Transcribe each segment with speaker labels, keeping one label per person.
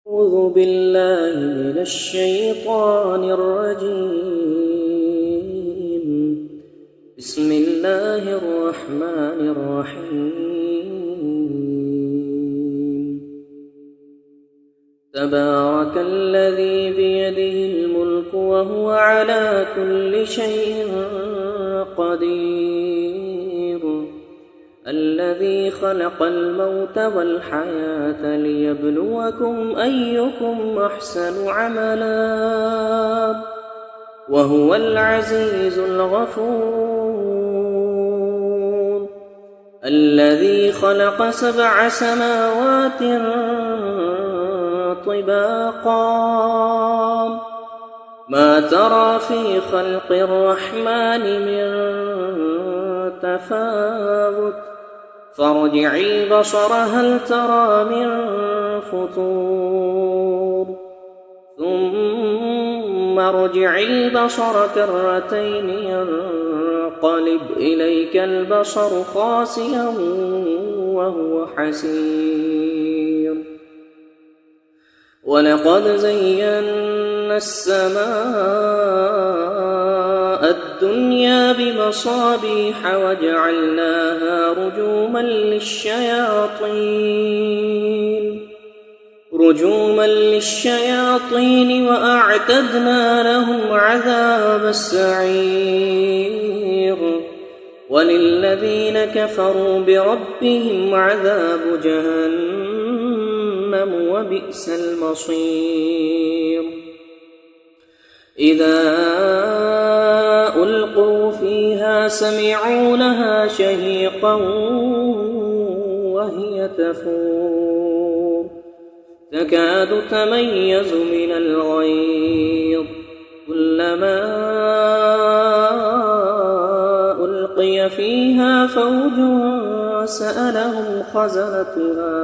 Speaker 1: أعوذ بالله من الشيطان الرجيم. بسم الله الرحمن الرحيم. تبارك الذي بيده الملك وهو على كل شيء قدير، الذي خلق الموت والحياة ليبلوكم أيكم أحسن عملا، وهو العزيز الغفور. الذي خلق 7 سماوات طباقا، ما ترى في خلق الرحمن من تفاوت، فارجع البصر هل ترى من فطور، ثم ارجع البصر كرتين ينقلب إليك البصر خاسئا وهو حسير. ولقد زينا السماء الدنيا بمصابيح وجعلناها رجوما للشياطين وأعتدنا لهم عذاب السعير. وللذين كفروا بربهم عذاب جهنم وبئس المصير. إذا ألقوا فيها سمعوا لها شهيقا وهي تفور، تكاد تميز من الغيظ، كلما ألقي فيها فوج سألهم خزنتها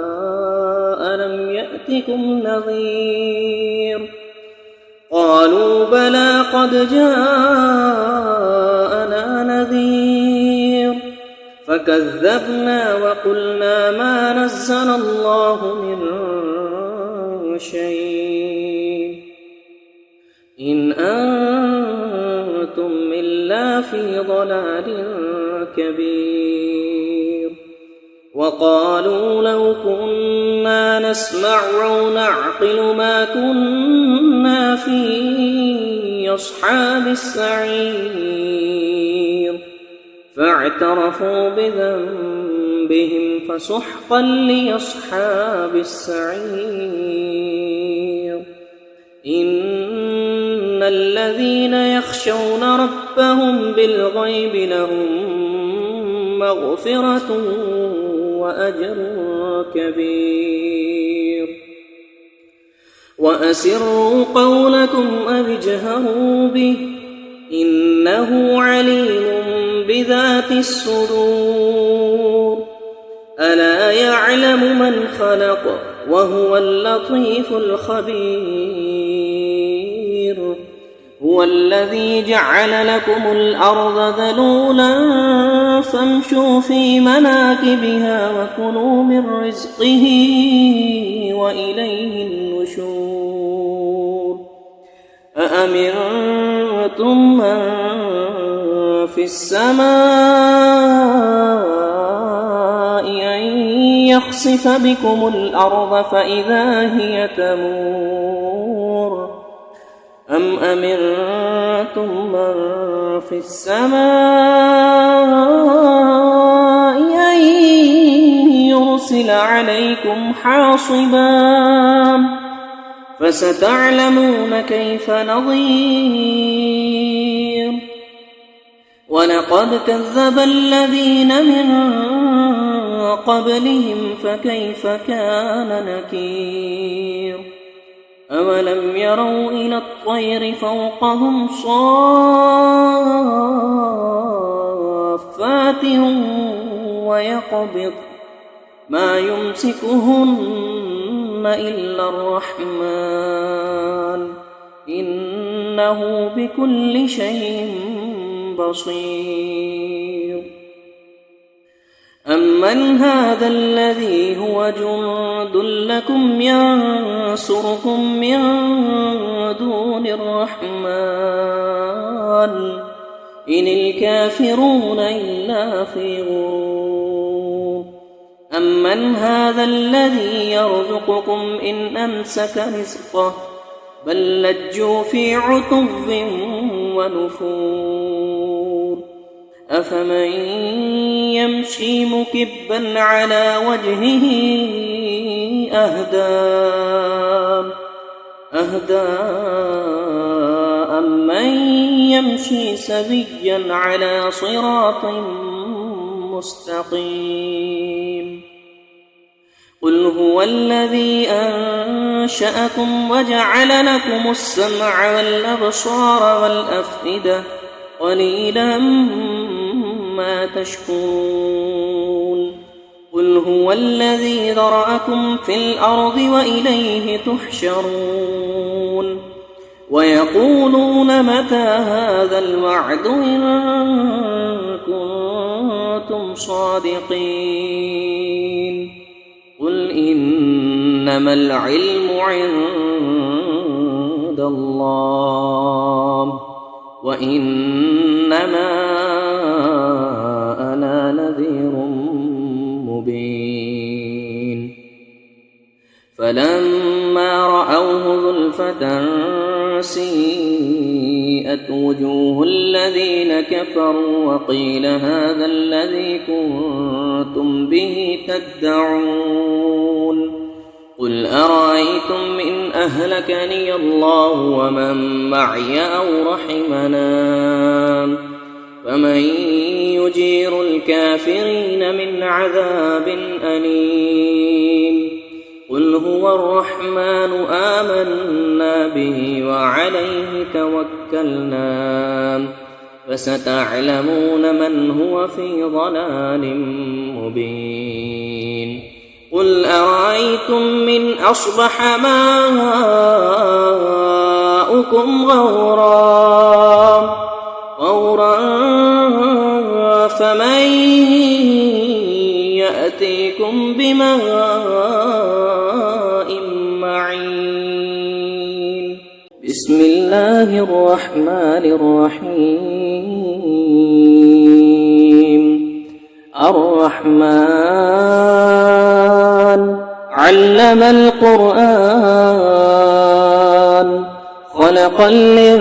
Speaker 1: ألم يأتكم نذير، قالوا بلى قد جاءنا نذير، فكذبنا وقلنا ما نزل الله من شيء إن أنتم إلا في ضلال كبير. وقالوا لو كنا نسمع أو نعقل ما كنا في أصحاب السعير، فاعترفوا بذنبهم فسحقا لأصحاب السعير. إن الذين يخشون ربهم بالغيب لهم مغفرة وأجر كبير. وأسروا قولكم أو اجهروا به إنه عليم بذات الصدور. ألا يعلم من خلق وهو اللطيف الخبير. هو الذي جعل لكم الأرض ذلولا فامشوا في مناكبها وكلوا من رزقه وإليه النشور. أأمنتم من في السماء أن يخسف بكم الأرض فإذا هي تمور، أم أمنتم من في السماء أن يرسل عليكم حاصبا، فستعلمون كيف نظير. ولقد كذب الذين من قبلهم فكيف كان نكير. أولم يروا إلى الطير فوقهم صافات ويقبض ما يمسكهن إلا الرحمن إنه بكل شيء بصير. أم أمن هذا الذي هو جند لكم ينصركم من دون الرحمن إن الكافرون إلا في غرور أمن هذا الذي يرزقكم إن أمسك رزقه بل لجوا في عتو ونفور أفمن يمشي مكبا على وجهه أهدى أمن يمشي سويا على صراط مستقيم قل هو الذي أنشأكم وجعل لكم السمع والأبصار والأفئدة قليلا ما تشكرون قل هو الذي ذرأكم في الأرض وإليه تحشرون ويقولون متى هذا الوعد إن كنتم صادقين قل إنما العلم عند الله وإنما أنا نذير مبين فلما رأوه زلفة سيئت وجوه الذين كفروا وقيل هذا الذي كنتم به تدعون قل أرأيتم إن أهلكني الله ومن معي أو رحمنا فمن يجير الكافرين من عذاب أليم قل هو الرحمن آمنا به وعليه توكلنا فستعلمون من هو في ضلال مبين قل أرأيتم من أصبح ماؤكم غورا فمن يأتيكم بماء معين بسم الله الرحمن الرحيم الرحمن علم القرآن خلق الإنسان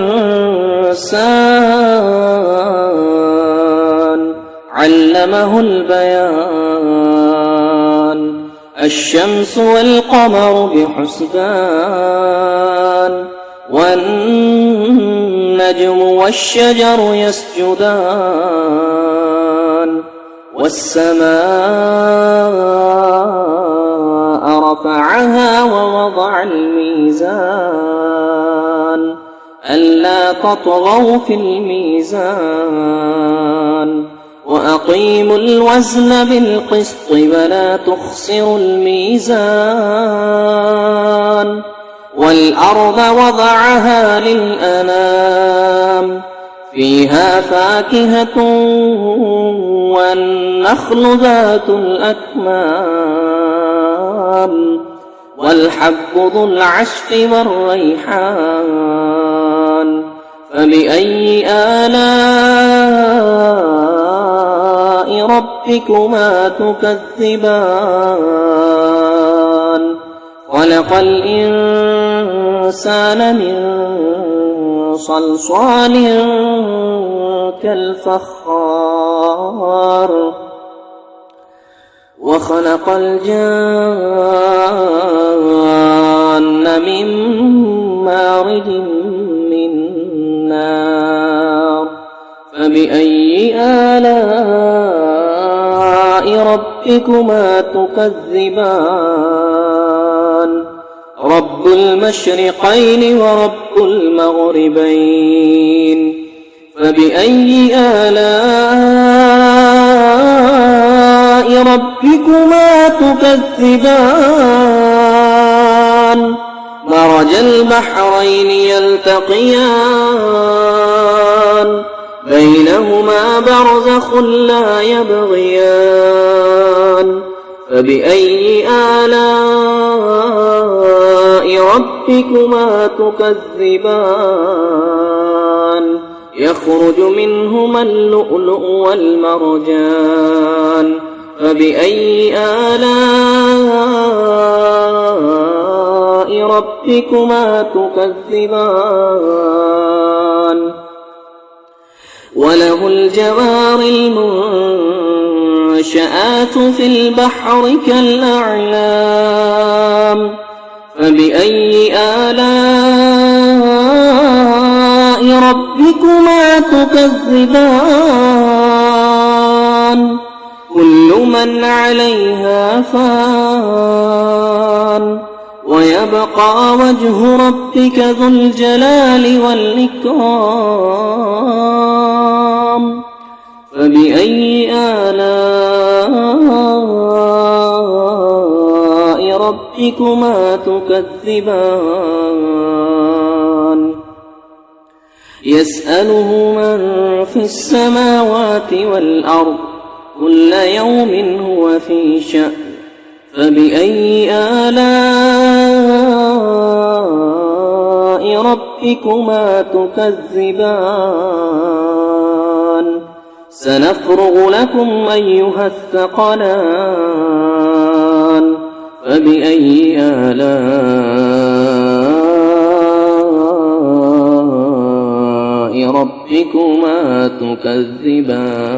Speaker 1: علمه البيان الشمس والقمر بحسبان والنجم والشجر يسجدان والسماء رفعها ووضع الميزان ألا تطغوا في الميزان وأقيموا الوزن بالقسط ولا تخسروا الميزان والأرض وضعها للأنام فيها فاكهة والنخل ذات الأكمام والحب ذو العصف والريحان فبأي آلاء ربكما تكذبان خلق الإنسان من صلصال كالفخار وخلق الجان من مارج من نار فبأي آلاء ربكما تكذبان رب المشرقين ورب المغربين فبأي آلاء ربكما تكذبان مرج البحرين يلتقيان بينهما برزخ لا يبغيان فبأي آلاء ربكما تكذبان يخرج منهما اللؤلؤ والمرجان فبأي آلاء ربكما تكذبان وله الجوار المنشآت في البحر كالأعلام فبأي آلاء ربكما تكذبان كل من عليها فان ويبقى وجه ربك ذو الجلال والإكرام فبأي آلاء ربكما تكذبان يسأله من في السماوات والأرض كل يوم هو في شأن فبأي آلاء ربكما تكذبان سنفرغ لكم أيها الثقلان فبأي آلاء ربكما تكذبان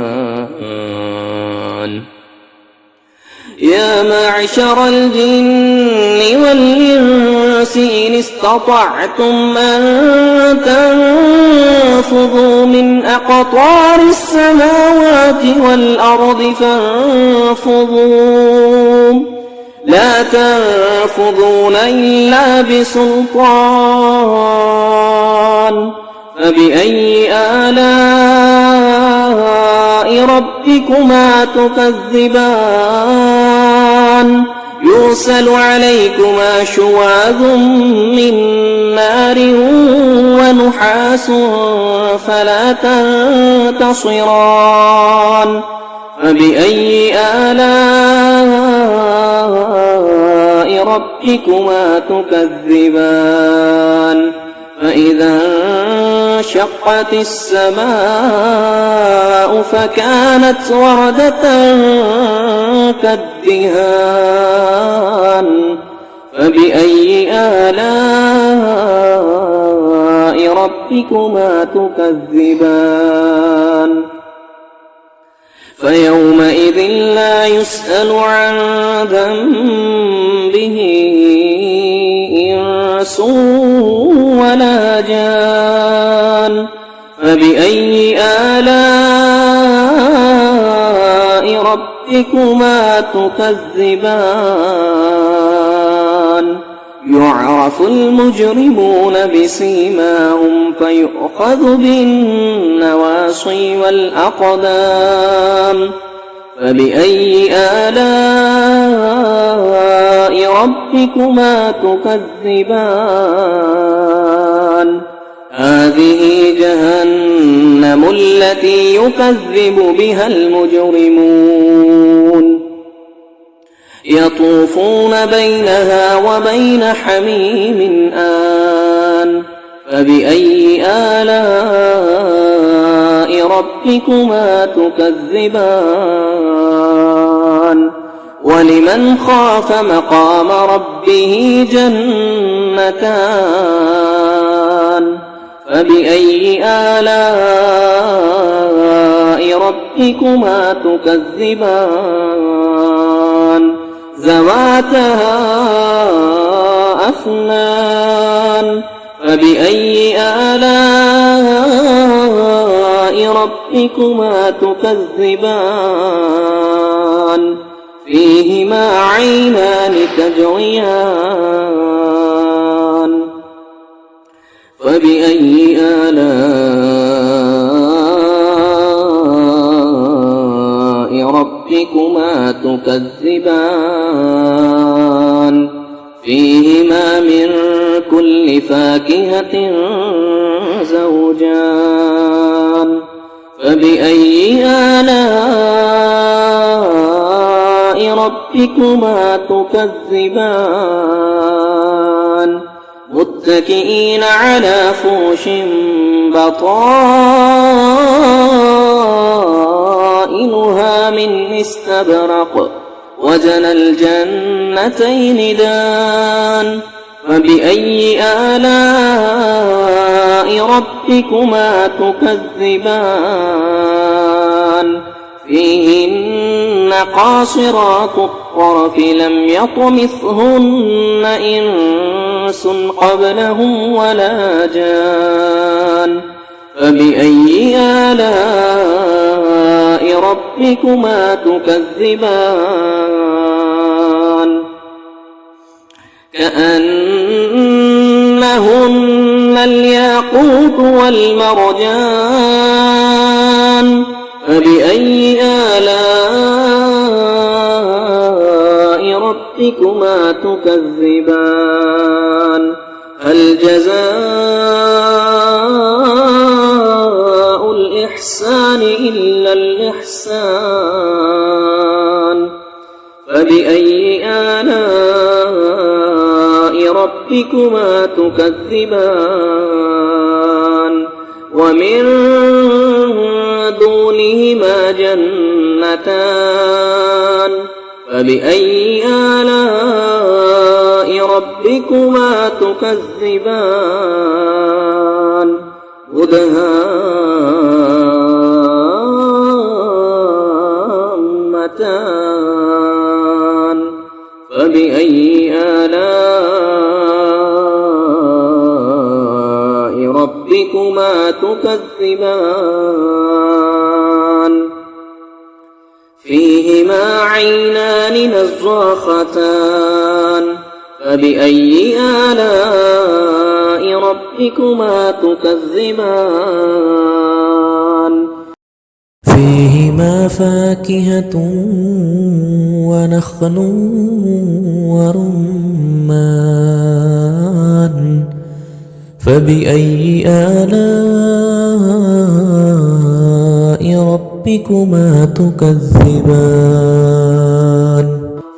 Speaker 1: يا معشر الجن والإنس إن استطعتم أن تنفذوا من أقطار السماوات والأرض فانفذوا لا تنفذون إلا بسلطان فبأي آلاء ربكما تكذبان يرسل عليكما شواظ من نار ونحاس فلا تنتصران فبأي آلاء ربكما تكذبان فإذا انشقت السماء فكانت وردة كالدهان فبأي آلاء ربكما تكذبان فيومئذ لا يسأل عن ذنبه إنس ولا جان فبأي آلاء ربكما تكذبان يعرف المجرمون بسيماهم فيؤخذ بالنواصي والأقدام فبأي آلاء ربكما تكذبان هذه جهنم التي يكذب بها المجرمون يطوفون بينها وبين حميم آن فبأي آلاء ربكما تكذبان ولمن خاف مقام ربه جنتان فبأي آلاء ربكما تكذبان ذواتا أفنان فبأي آلاء ربكما تكذبان فيهما عينان تجريان فبأي آلاء ربكما تكذبان فيهما من كل فاكهة زوجان فبأي آلاء ربكما تكذبان متكئين على فرش بطائنها من استبرق وجنى الجنتين دان فبأي آلاء ربكما تكذبان فيهن قاصرات الطرف لم يطمثهن إنس قبلهم ولا جان فبأي آلاء ربكما تكذبان كأنهن الياقوت والمرجان فبأي آلاء ربكما تكذبان هل جزاء الإحسان إلا الإحسان فبأي آلاء ربكما تكذبان ومن دونهما جنتان فبأي آلاء ربكما تكذبان مدهامتان فبأي آلاء ربكما تكذبان فيهما عينان نضاختان فبأي آلاء ربكما تكذبان
Speaker 2: فيهما فاكهة ونخل ورمان فبأي آلاء ربكما تكذبان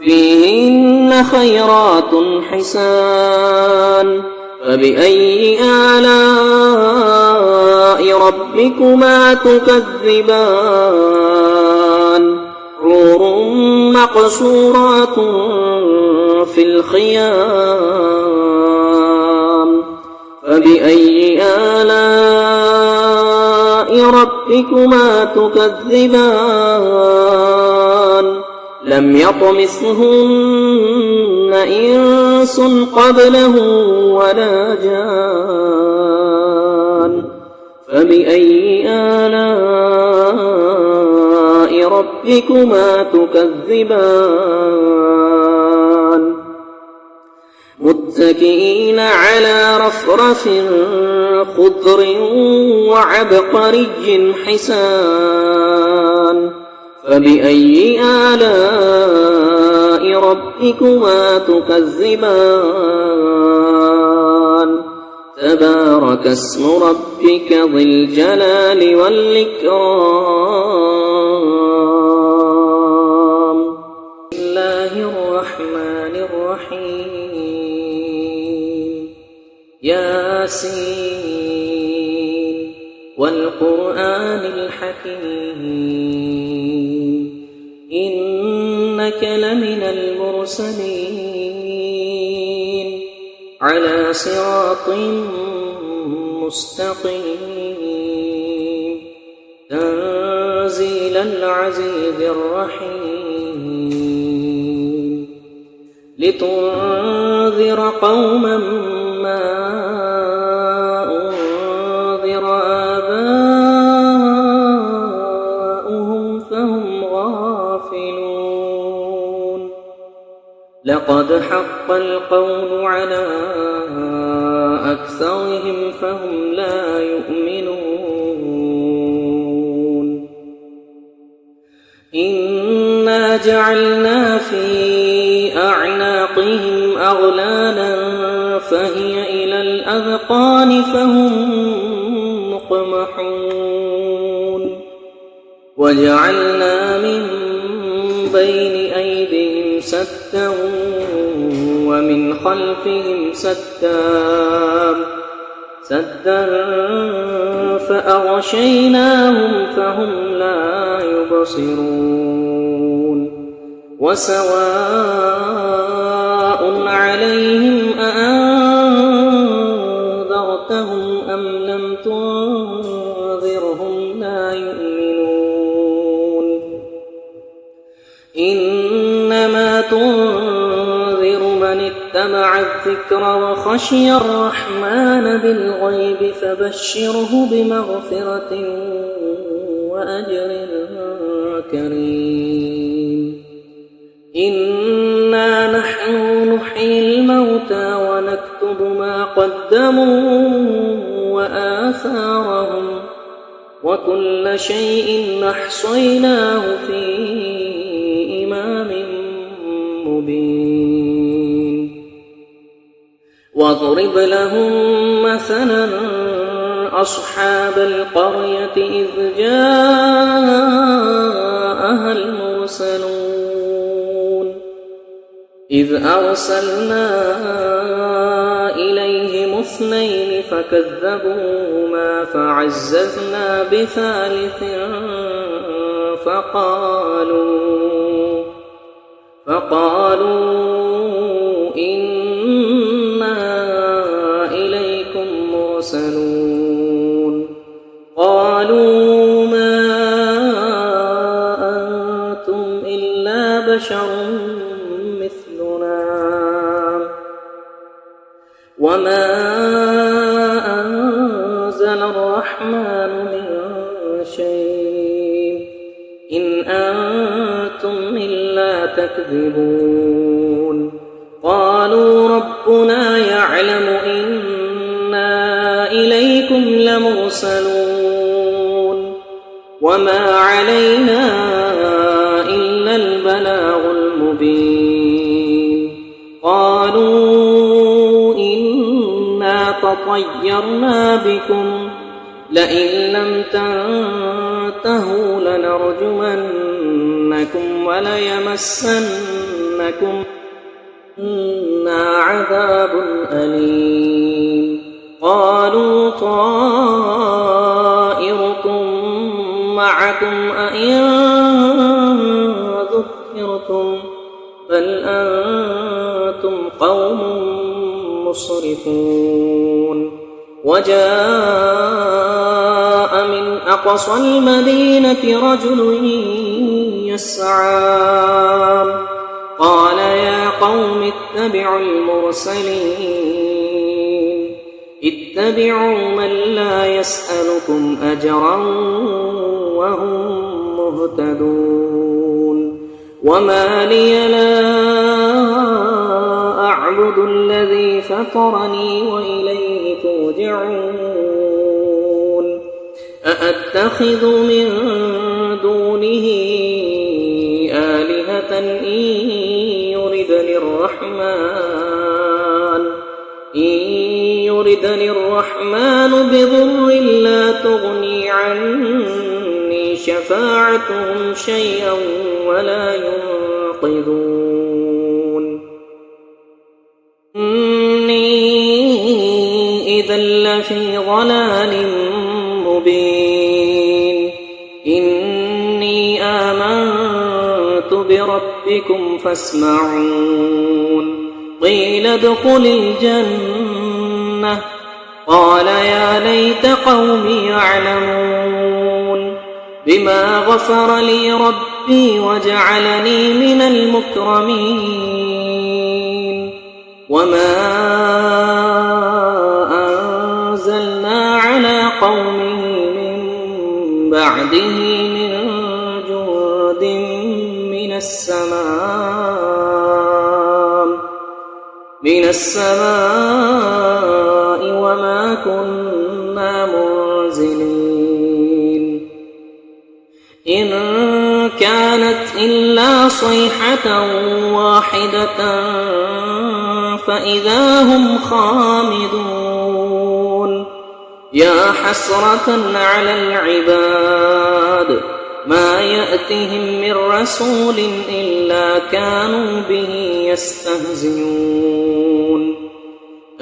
Speaker 1: فيهن خيرات حسان فبأي آلاء ربكما تكذبان حور مقصورات في الخيام فبأي آلاء ربكما تكذبان لم يطمثهن إنس قبله ولا جان فبأي آلاء ربكما تكذبان متكئين على رفرف خضر وعبقري حسان فبأي آلاء ربكما تكذبان تبارك اسم ربك ذي الجلال والإكرام بسم الله الرحمن الرحيم ياسين والقرآن الحكيم إنك لمن المرسلين على صراط مستقيم تنزيل العزيز الرحيم لتنذر قوما ما أنذر آباؤهم فهم غافلون لقد حق القول على أكثرهم فهم لا يؤمنون إنا جعلنا في أعناقهم أغلالا فهي إلى الأذقان فهم مقمحون وجعلنا من بين أيديهم سدا ومن خلفهم سدا فأغشيناهم فهم لا يبصرون وسواء عليهم أأنذرتهم أم لم تنذرهم لا يؤمنون إنما تنذر من اتبع الذكر وخشي الرحمن بالغيب فبشره بمغفرة وأجر كريم إنا نحن نحيي الموتى ونكتب ما قدموا وآثارهم وكل شيء أحصيناه في إمام مبين واضرب لهم مثلا أصحاب القرية إذ جاءها المرسلون إذ أرسلنا إليهم 2 فكذبوهما فعززنا بثالث فقالوا إنا إليكم مرسلون قالوا ما أنتم إلا بشر مثلنا وما أنزل الرحمن من شيء إن أنتم إلا تكذبون قالوا ربنا يعلم إنا إليكم لمرسلون وما علينا إلا البلاغ المبين قالوا إنا تطيرنا بكم لئن لم تنتهوا لنرجمنكم وليمسنكم عذاب أليم قالوا طائركم معكم أئن ذكرتم بل أنتم قوم مسرفون وجاء من أقصى المدينة رجل يسعى قال يا قوم اتبعوا المرسلين اتبعوا من لا يسألكم أجرا وهم مهتدون وما لي لا أعبد الذي فطرني وإليه ترجعون أأتخذ من دونه آلهة إن يردني الرحمن بضر لا تغني عني شفاعتهم شيئا ولا ينقذون إني إذا لفي ضلال مبين إني آمنت بربكم فاسمعون قيل ادخل الجنة قال يا ليت قومي يعلمون بما غفر لي ربي وجعلني من المكرمين وما أنزلنا على قومه من بعده من جند من السماء وما كنا منزلين إن كانت إلا صيحة واحدة فإذا هم خامدون يا حسرة على العباد ما يأتهم من رسول إلا كانوا به يستهزئون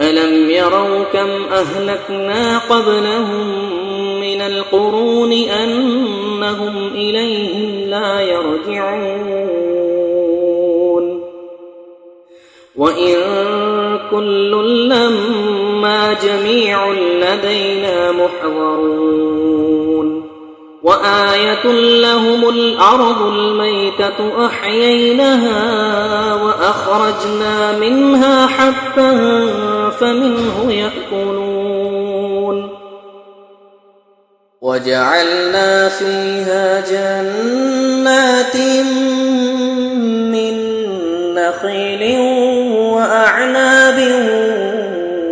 Speaker 1: ألم يروا كم أهلكنا قبلهم من القرون أنهم إليهم لا يرجعون وإن كل لما جميع لدينا محضرون وآية لهم الأرض الميتة أحييناها وأخرجنا منها حبا فمنه يأكلون وجعلنا فيها جنات من نخيل وأعناب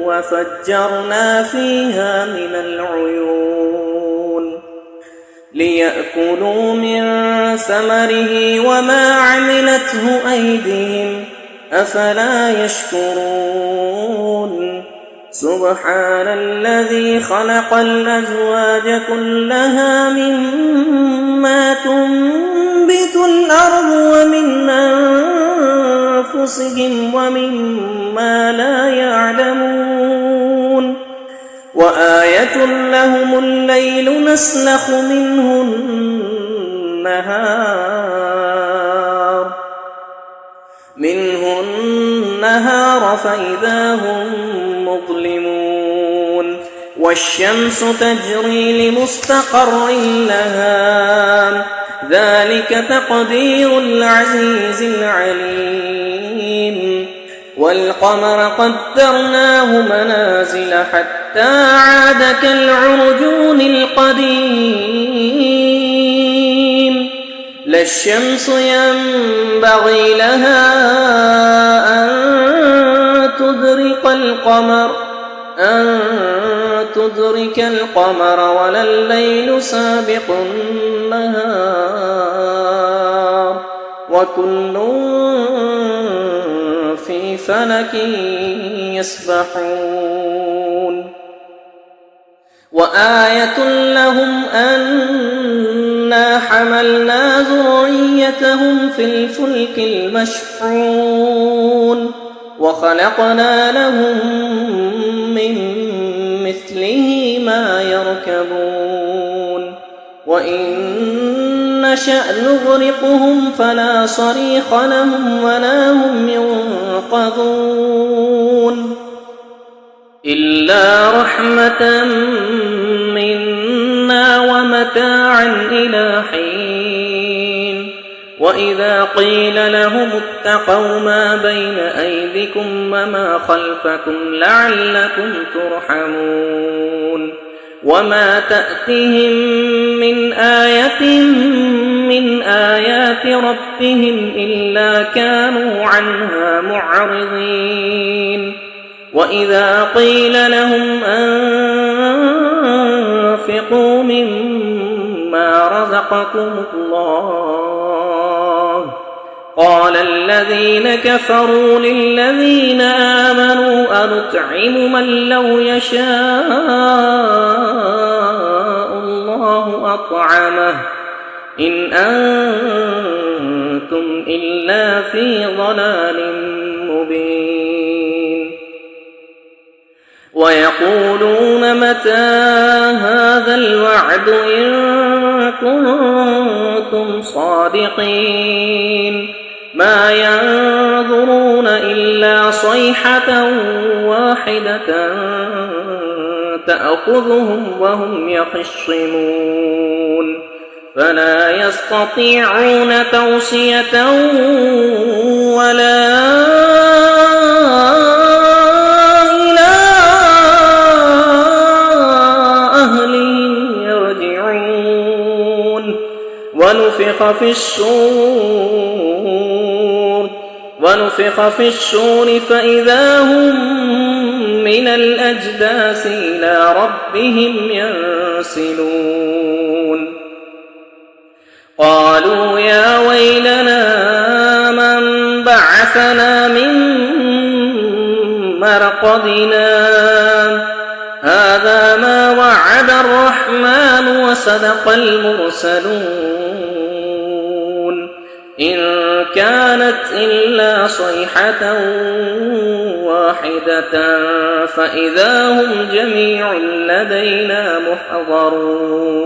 Speaker 1: وفجرنا فيها من العيون ليأكلوا من ثمره وما عملته أيديهم أفلا يشكرون سبحان الذي خلق الأزواج كلها مما تنبت الأرض ومن أنفسهم ومما لا يعلمون وآية لهم الليل نسلخ منه النهار فإذا هم مظلمون والشمس تجري لمستقر لها ذلك تقدير العزيز العليم والقمر قدرناه منازل حتى عاد كالعرجون القديم لا الشمس ينبغي لها أن تدرك القمر ولا الليل سابق النهار وكل في فلك يسبحون وآية لهم أنا حملنا ذريتهم في الفلك المشحون وخلقنا لهم من مثله ما يركبون وإن نشأ نغرقهم فلا صريخ لهم ولا هم ينقذون إلا رحمة منا ومتاعا إلى حين وإذا قيل لهم اتقوا ما بين أيديكم وما خلفكم لعلكم ترحمون وما تأتهم من آية من آيات ربهم إلا كانوا عنها معرضين وإذا قيل لهم أنفقوا مما رزقكم الله قال الذين كفروا للذين آمنوا أنطعم من لو يشاء الله أطعمه إن أنتم إلا في ضلال مبين ويقولون متى هذا الوعد إن كنتم صادقين ما ينظرون إلا صيحة واحدة تأخذهم وهم يخصمون فلا يستطيعون توصية ولا إلى أهلهم يرجعون ونفخ في الصور فإذا هم من الأجداث إلى ربهم ينسلون قالوا يا ويلنا من بعثنا من مرقدنا هذا ما وعد الرحمن وصدق المرسلون إن كانت إلا صيحة واحدة فإذا هم جميع لدينا محضرون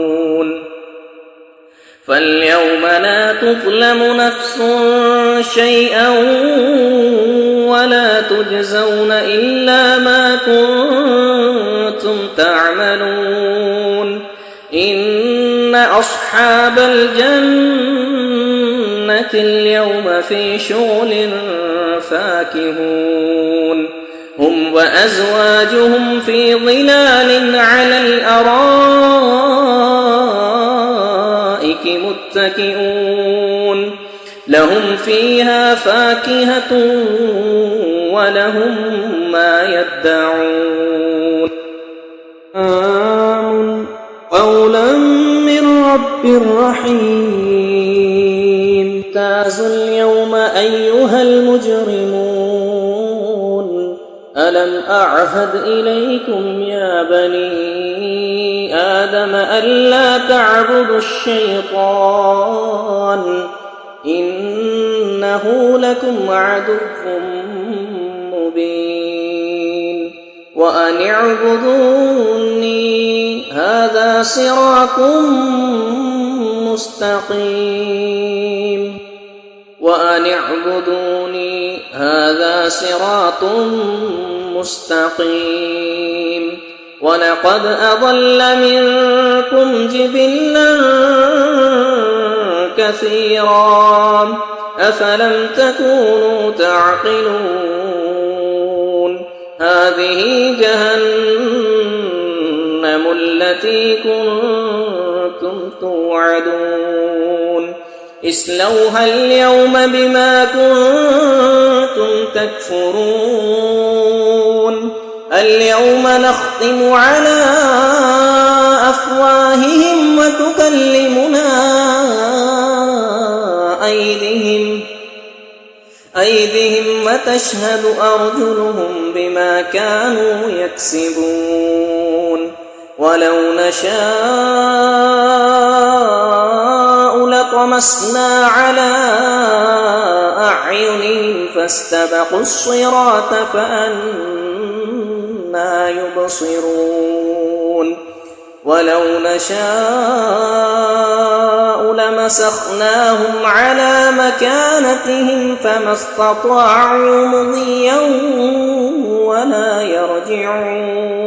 Speaker 1: فاليوم لا تظلم نفس شيئا ولا تجزون إلا ما كنتم تعملون إن أصحاب الجنة اليوم في شغل فاكهون هم وأزواجهم في ظلال على الأرائك متكئون لهم فيها فاكهة ولهم ما يدعون قولا من رب رحيم امتازوا اليوم أيها المجرمون ألم أعهد إليكم يا بني آدم ألا تعبدوا الشيطان إنه لكم عدو مبين وأن اعبدوني هذا صراط مستقيم وأن اعبدوني هذا صراط مستقيم ولقد أضل منكم جبلا كثيرا أفلم تكونوا تعقلون هذه جهنم التي كنتم توعدون اصلوها اليوم بما كنتم تكفرون اليوم نختم على أفواههم وتكلمنا أيديهم وتشهد أرجلهم بما كانوا يكسبون ولو نشاء لطمسنا على أعينهم فاستبقوا الصراط فأنى يبصرون ولو نشاء لمسخناهم على مكانتهم فما استطاعوا مضيا ولا يرجعون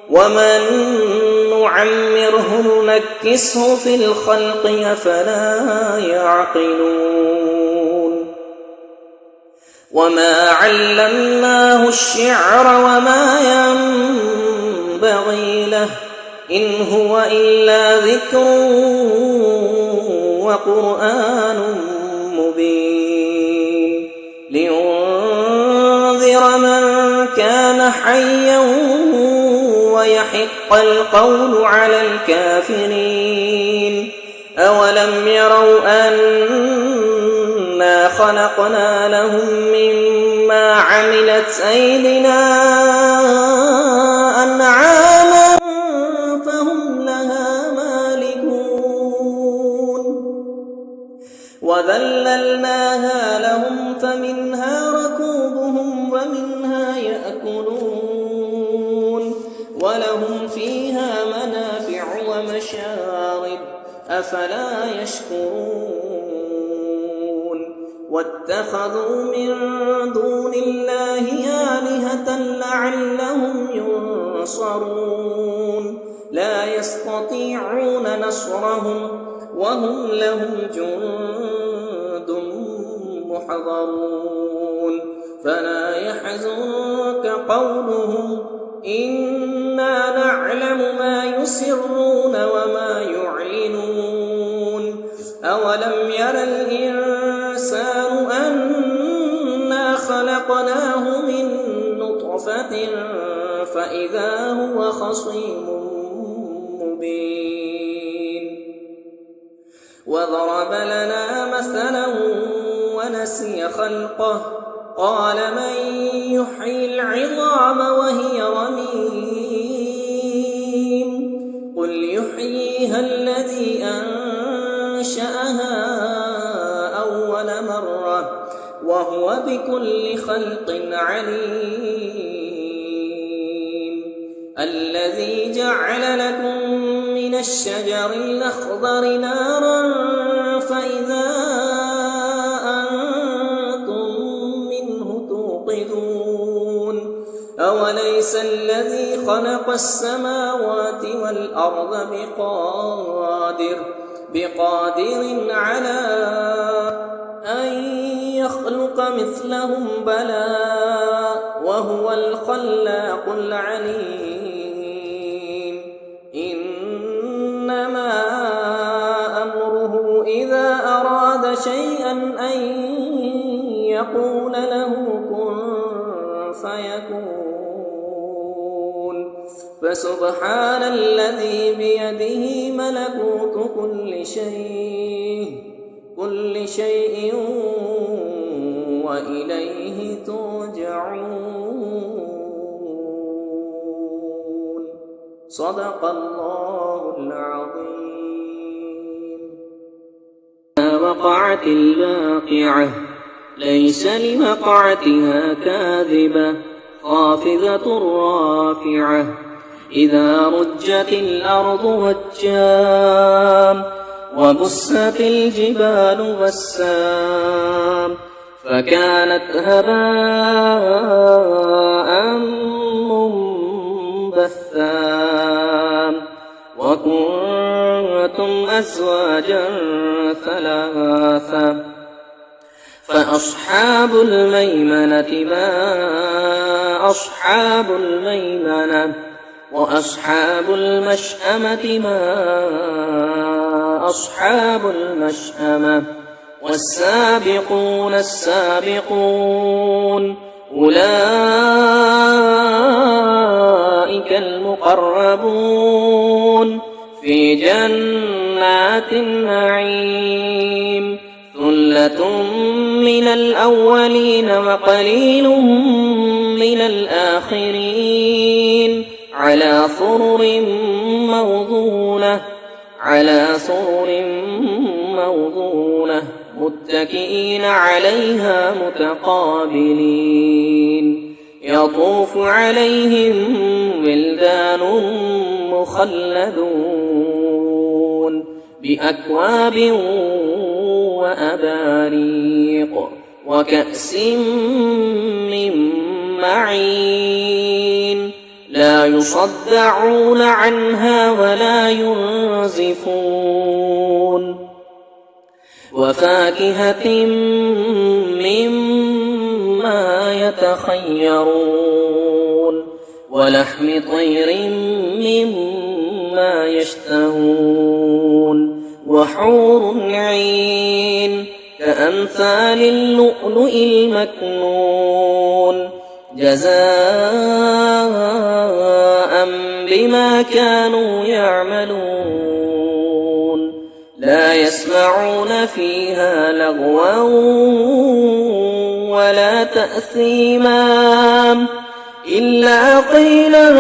Speaker 1: ومن نعمره ننكسه في الخلق أفلا يعقلون وما علمناه الشعر وما ينبغي له إن هو إلا ذكر وقرآن مبين لينذر من كان حيا ويحق القول على الكافرين أولم يروا أنا خلقنا لهم مما عملت أيدينا أنعاما فهم لها مالكون وذللناها لهم فمنها ركوبهم ومنها يأكلون ولهم فيها منافع ومشارب أفلا يشكرون واتخذوا من دون الله آلهة لعلهم ينصرون لا يستطيعون نصرهم وهم لهم جند محضرون فلا يحزنك قولهم إنا نعلم ما يسرون وما يعلنون أولم ير الإنسان أنا خلقناه من نطفة فإذا هو خصيم مبين وضرب لنا مثلا ونسي خلقه قال من يحيي العظام وهي رميم قل يحييها الذي أنشأها وبكل خلق عليم الذي جعل لكم من الشجر الأخضر نارا فإذا أنتم منه توقدون أوليس الذي خلق السماوات والأرض بقادر على أن يخلق مثلهم بلى وهو الخلاق العليم إنما أمره إذا أراد شيئا أن يقول له كن فيكون فسبحان الذي بيده ملكوت كل شيء وإليه ترجعون صدق الله العظيم. وقعت الواقعة ليس لوقعتها كاذبة خافضة رافعة إذا رجت الأرض رجا وبست الجبال بسا فكانت هباء منبثا وكنتم أزواجا ثلاثا فأصحاب الميمنة ما أصحاب الميمنة وأصحاب المشأمة ما أصحاب المشأمة والسابقون السابقون أولئك المقربون في جنات النعيم ثلة من الأولين وقليل من الآخرين على سرر موضونة متكئين عليها متقابلين يطوف عليهم ولدان مخلدون بأكواب وأباريق وكأس من معين لا يصدعون عنها ولا ينزفون وفاكهة مما يتخيرون ولحم طير مما يشتهون وحور عين كأمثال اللؤلؤ المكنون جزاء بما كانوا يعملون لا يسمعون فيها لغوا ولا تأثيما إلا قيلا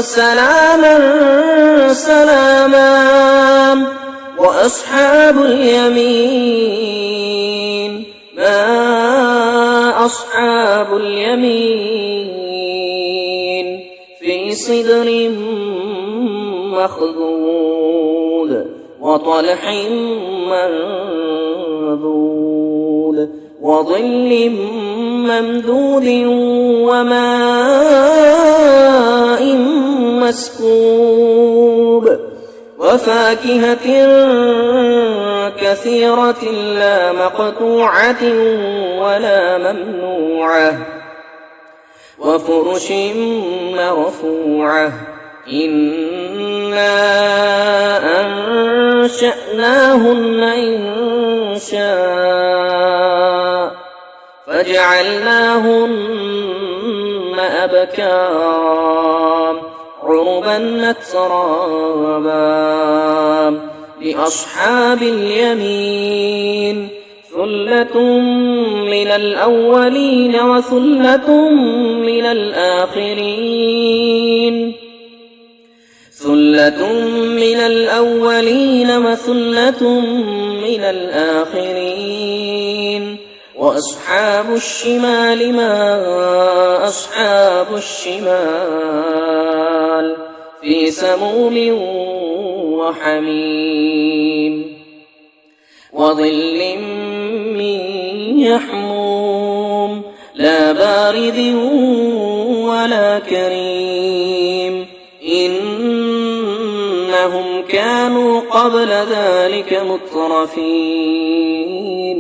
Speaker 1: سلاما سلاما وأصحاب اليمين ما أصحاب اليمين في صدر مخضود وطلح منضود وظل ممدود وماء مسكوب وفاكهة كثيرة لا مقطوعة ولا ممنوعة وفرش مرفوعة إنا أنشأناهن إنشاء فجعلناهن أبكارا عربا أترابا لأصحاب اليمين ثلة من الأولين وثلة من الآخرين ثلة من الأولين وثلة من الآخرين وأصحاب الشمال ما أصحاب الشمال في سموم وحميم وظل من يحموم لا بارد ولا كريم إنهم كانوا قبل ذلك مترفين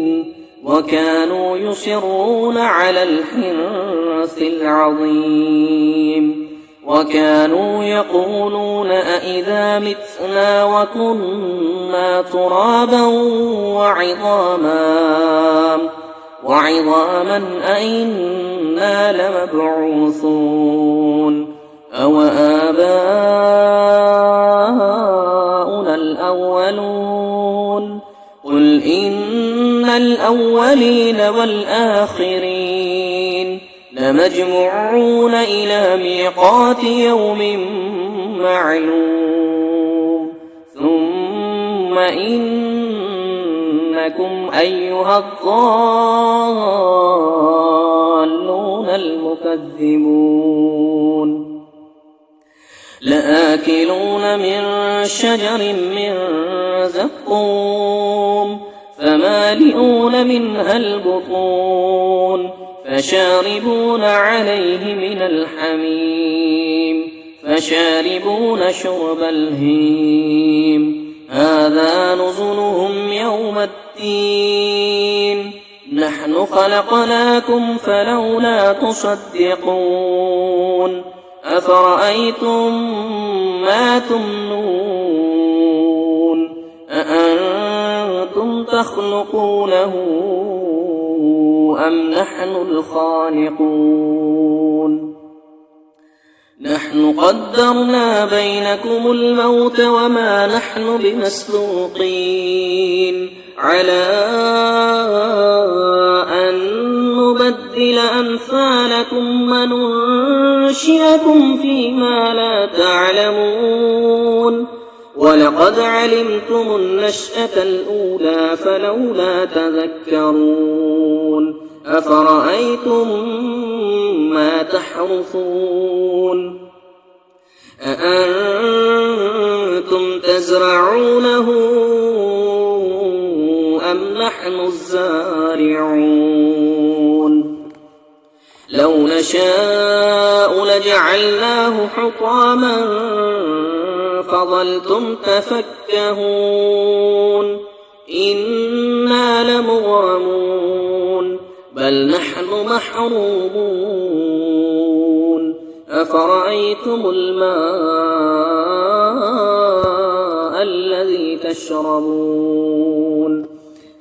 Speaker 1: وكانوا يصرون على الحنث العظيم وكانوا يقولون أئذا متنا وكنا ترابا وعظاما أئنا لمبعوثون أو آباؤنا الأولون قل إن الأولين والآخرين لمجموعون إلى ميقات يوم معلوم ثم إنكم أيها الضالون المكذبون لآكلون من شجر من زقوم فمالئون منها البطون فشاربون عليه من الحميم فشاربون شرب الهيم هذا نزلهم يوم الدين نحن خلقناكم فلولا تصدقون أفرأيتم ما تمنون أأنتم تخلقونه أم نحن الخالقون نحن قدرنا بينكم الموت وما نحن بمسبوقين على أن نبدل أمثالكم وننشئكم فيما لا تعلمون ولقد علمتم النشأة الأولى فلولا تذكرون أفرأيتم ما تحرثون أأنتم تزرعونه أم نحن الزارعون لو نشاء لجعلناه حطاما فظلتم تفكهون إنا لمغرمون بل نحن محرومون أفرأيتم الماء الذي تشربون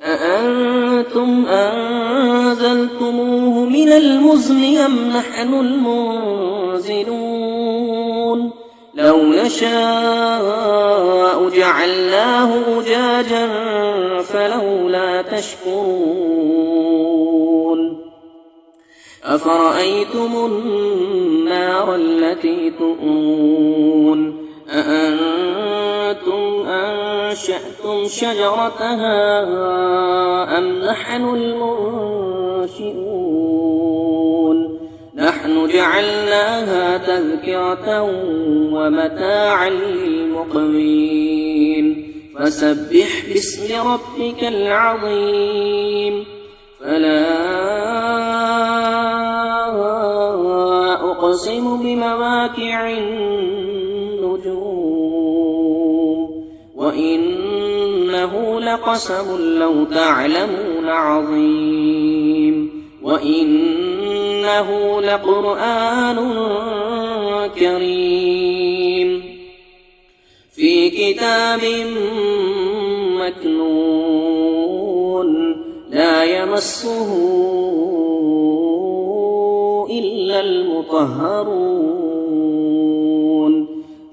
Speaker 1: أأنتم أنزلتموه من المزن أم نحن المنزلون لو نشاء جعلناه أجاجا فلولا تشكرون أفرأيتم النار التي تؤمنون أأنتم أنشأتم شجرتها أم نحن المنشئون نحن جعلناها تذكرة ومتاعا للمقوين فسبح باسم ربك العظيم فلا أقسم بمواقع النجوم وإنه لقسم لو تعلمون عظيم وإنه لقرآن كريم في كتاب مكنون لا يمسه إلا المطهرون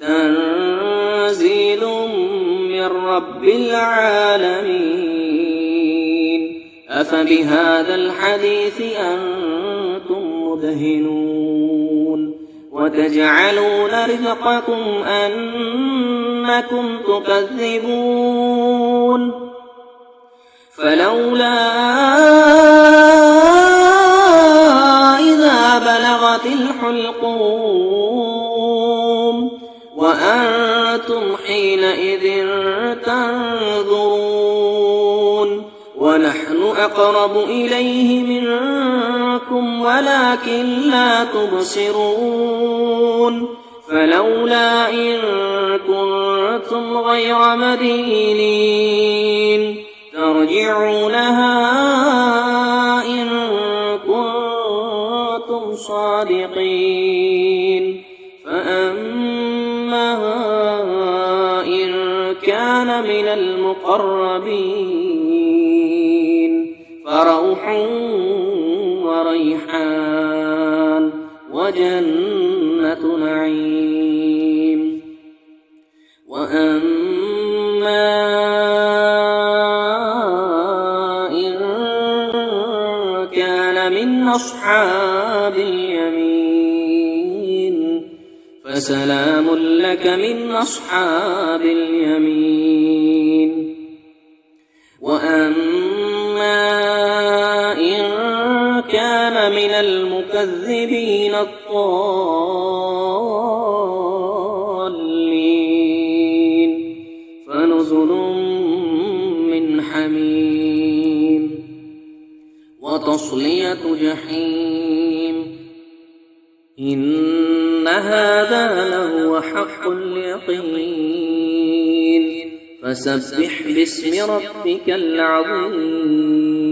Speaker 1: تنزيل من رب العالمين أفبهذا الحديث أنتم مدهنون وتجعلون رزقكم أنكم تكذبون فلولا حينئذ تنظرون ونحن أقرب إليه منكم ولكن لا تبصرون فلولا إن كنتم غير مدينين ترجعونها إن كنتم صادقين فأما إن كان من المقربين فروح وريحان وجنة نعيم وأما إن كان من أصحاب اليمين فسلام لك من أصحاب اليمين وأما إن كان من المكذبين الضالين فنزل من حميم وتصلية جحيم إن هذا لهو حق اليقين فسبح باسم ربك العظيم